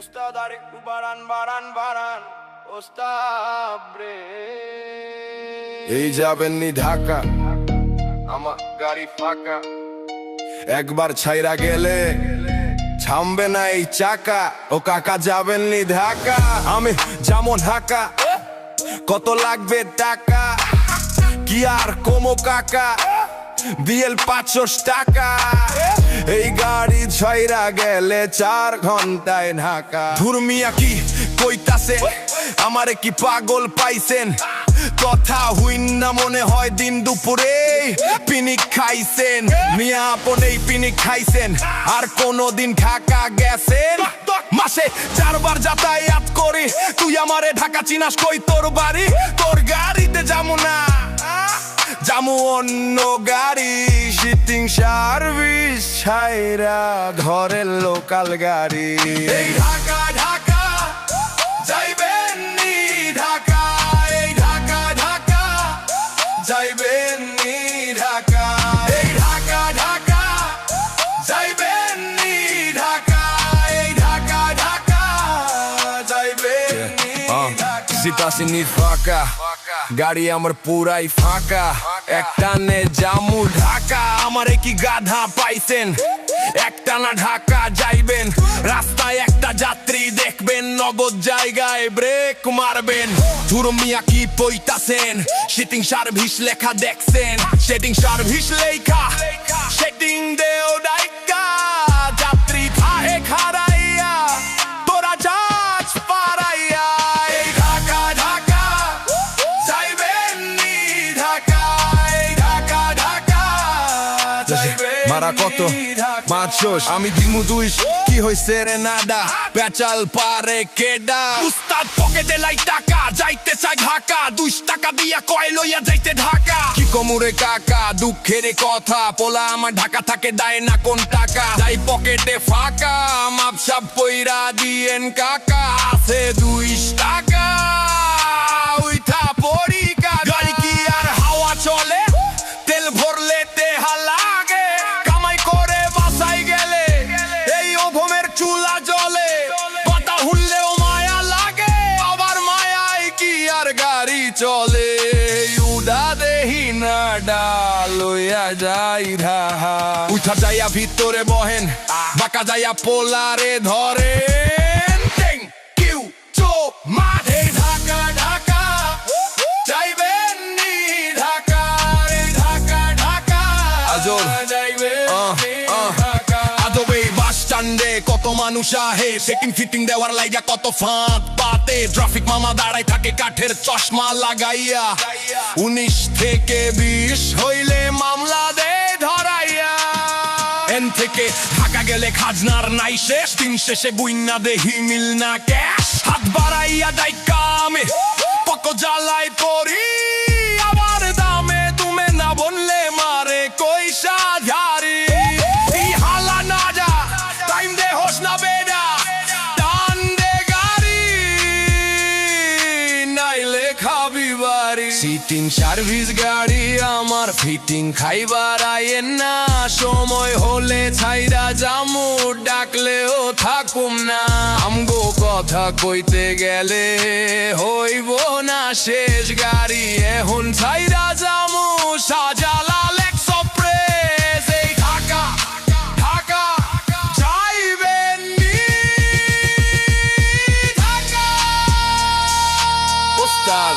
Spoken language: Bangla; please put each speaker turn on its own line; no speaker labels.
Ustad আরেকটু বাড়ান বাড়ান বাড়ান ওস্তাদ রে। এই যাবেন নি ঢাকা, আমার গাড়ি ফাঁকা, একবার ছাইরা গেলে থামবে না এই চাকা। ও কাকা যাবেন নি ঢাকা, আমি যেমন ঢাকা, কত লাগবে টাকা? কি আর কমো কাকা, বিএল 500 টাকা। এই গাড়ি ছাইরা গেলে 4 ঘন্টায় ঢাকা। ধুরমিয়া কি কইতাছে, আমারে কি পাগল পাইছেন? কথা হইন না মনে হয় দিন দুপুরে পিনিক খাইছেন। মিয়া আপনেই পিনিক খাইছেন, আর কোনদিন ঢাকা গেছেন? মাসে 4 বার যাতায়াত করি, তুই আমারে ঢাকা চিনাস কই তোর বাড়ি? তোর গাড়িতে যাবো না, যাবো অন্য গাড়ি। সিটিং সার্ভিস ছাইরা ঘরের লোকাল গাড়ি। এই ঢাকা ঢাকা যাইবেন নি ঢাকা, এই ঢাকা ঢাকা যাইবেন নি ঢাকা, এই ঢাকা ঢাকা যাইবেন নি ঢাকা, এই ঢাকা ঢাকা যাইবেন নি ঢাকা। সিটাসিনি ফাঁকা, গাড়ি আমার পুরাই ফাঁকা, একটানে জামু ঢাকা। আমারে কি গাধা পাইছেন? একটানা ঢাকা যাইবেন, রাস্তায় একটা যাত্রী দেখবেন, নগদ জায়গায় ব্রেক মারবেন। ধুরমিয়া কি পইতাছেন? সিটিং সার্ভিস লেখা দেখছেন? সেটিং সার্ভিস লেখা, সেটিং দেও ডাইকা, যাত্রী থাহে খারাইয়া, তোরা যাচ পারাইয়া। এই ঢাকা ঢাকা যাইবেন নি ঢাকা, এই ঢাকা ঢাকা যাইবেন মারা কত মাছস, আমি দিমু দুইশ। কি হইছে রে নাডা, পেচাল পারে কেডা? উস্তাদ পকেটে লাই টাকা, যাইতে চাই ঢাকা, 2 টাকা দিয়া কয় লইয়া যাইতে ঢাকা। কি কমুরে কাকা, দুঃখের কথা, পোলা আমার ঢাকা থাকে দেয় না কোন টাকা। যাই পকেটে ফাঁকা, মাপসাপ পইরা দিয়েন কাকা, আছে 2 টাকা। উইঠা পড়ি গাড়ি কি আর হাওয়া চলে? তেল ভরলে তেহা লাগে, কামাই করে বাসাই গেলে এই অধমের চুলা জ্বলে। কথা হুললেও মায়া লাগে, আবার মায়াই কি আর গাড়ি চলে? উডা দেহি না ডালইয়া যাই ঢাহা। উঠা যাইয়া ভিতরে বহেন, বাঁকা যাইয়া পোলারে ধরেন। কিউ চো মাঠে ঢাকা ঢাকা যাইবেন নি ঢাকা, রে ঢাকা ঢাকা আজর যাইবেন নি ঢাকা। আদবে বাস স্ট্যান্ডে কত মানুষ আহে, সেটিং ফিটিং দেওয়ার লাইগা কত ফাঁদ পাতে। ট্রাফিক মামা দাঁড়াই থাকে কাঠের চশমা লাগাইয়া, 19 থেকে 20 হইলে মামলা দে ধরাইয়া। এন থেকে ঢাকা গেলে খাজনার নাই শেষ, দিন শেষে গুইন্না দেহি মিল না ক্যাশ। হাত বাড়াইয়া ডাইকা আমি পক জ্বালাই পড়ি, আমার দামে তুমি না বললে মারে কইসা ঝাড়ি। এই হালা না যা, টাইম দে হোস না বেডা, টান দে গাড়ি, নাইলে খাবি বাড়ি। সিটিং সার্ভিস গাড়ি আমার, ফিটিং খাইবার আইয়েন না। সময় হলে ছাইরা জামু, ডাকলেও থাকুম না। আমগো কথা কইতে গেলে হইব না শেষ, গাড়ি এখন ছাইরা জামু শাহজালাল এক্সপ্রেস। এই ঢাকা ঢাকা যাইবেন নি ঢাকা। ওস্তাদ